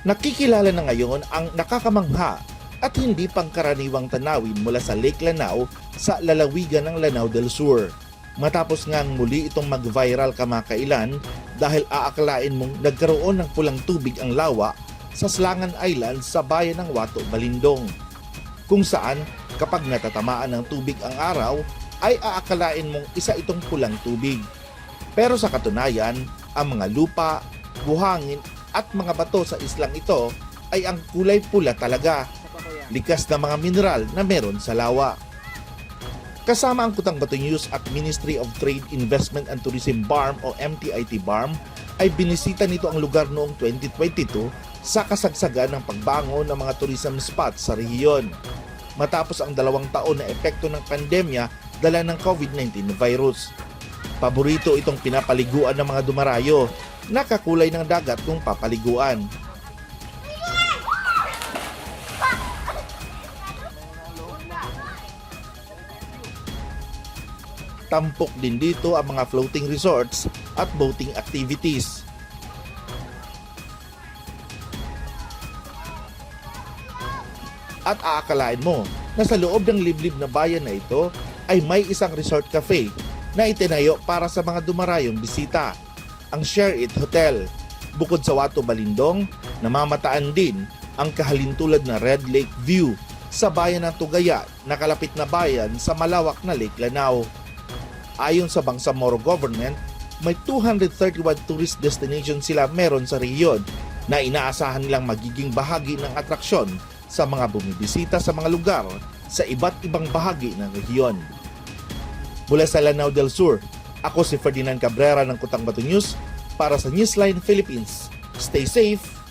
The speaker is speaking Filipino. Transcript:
Nakikilala na ngayon ang nakakamangha at hindi pangkaraniwang tanawin mula sa Lake Lanao sa lalawigan ng Lanao del Sur. Matapos ngang muli itong mag-viral kamakailan dahil aakalain mong nagkaroon ng pulang tubig ang lawa sa Slangan Island sa bayan ng Wato-balindong. Kung saan kapag natatamaan ng tubig ang araw ay aakalain mong isa itong pulang tubig. Pero sa katunayan, ang mga lupa, buhangin at mga bato sa islang ito ay ang kulay pula talaga, likas na mga mineral na meron sa lawa. Kasama ang Kutang Bato News at Ministry of Trade, Investment and Tourism BARM o MTIT BARM ay binisita nito ang lugar noong 2022 sa kasagsagan ng pagbango ng mga tourism spots sa rehiyon. Matapos ang 2 taon na epekto ng pandemya dala ng COVID-19 virus. Paborito itong pinapaliguan ng mga dumarayo, nakakulay ng dagat kung papaliguan. Tampok din dito ang mga floating resorts at boating activities. At aakalain mo na sa loob ng liblib na bayan na ito ay may isang resort cafe na itinayo para sa mga dumarayong bisita, ang Share It Hotel. Bukod sa Wato-balindong, namamataan din ang kahalintulad na Red Lake View sa bayan ng Tugaya na kalapit na bayan sa malawak na Lake Lanao. Ayon sa Bangsamoro Government, may 231 tourist destination sila meron sa rehiyon na inaasahan nilang magiging bahagi ng atraksyon sa mga bumibisita sa mga lugar sa iba't ibang bahagi ng rehiyon. Mula sa Lanao del Sur, ako si Ferdinand Cabrera ng Kutang Bato News para sa Newsline Philippines. Stay safe!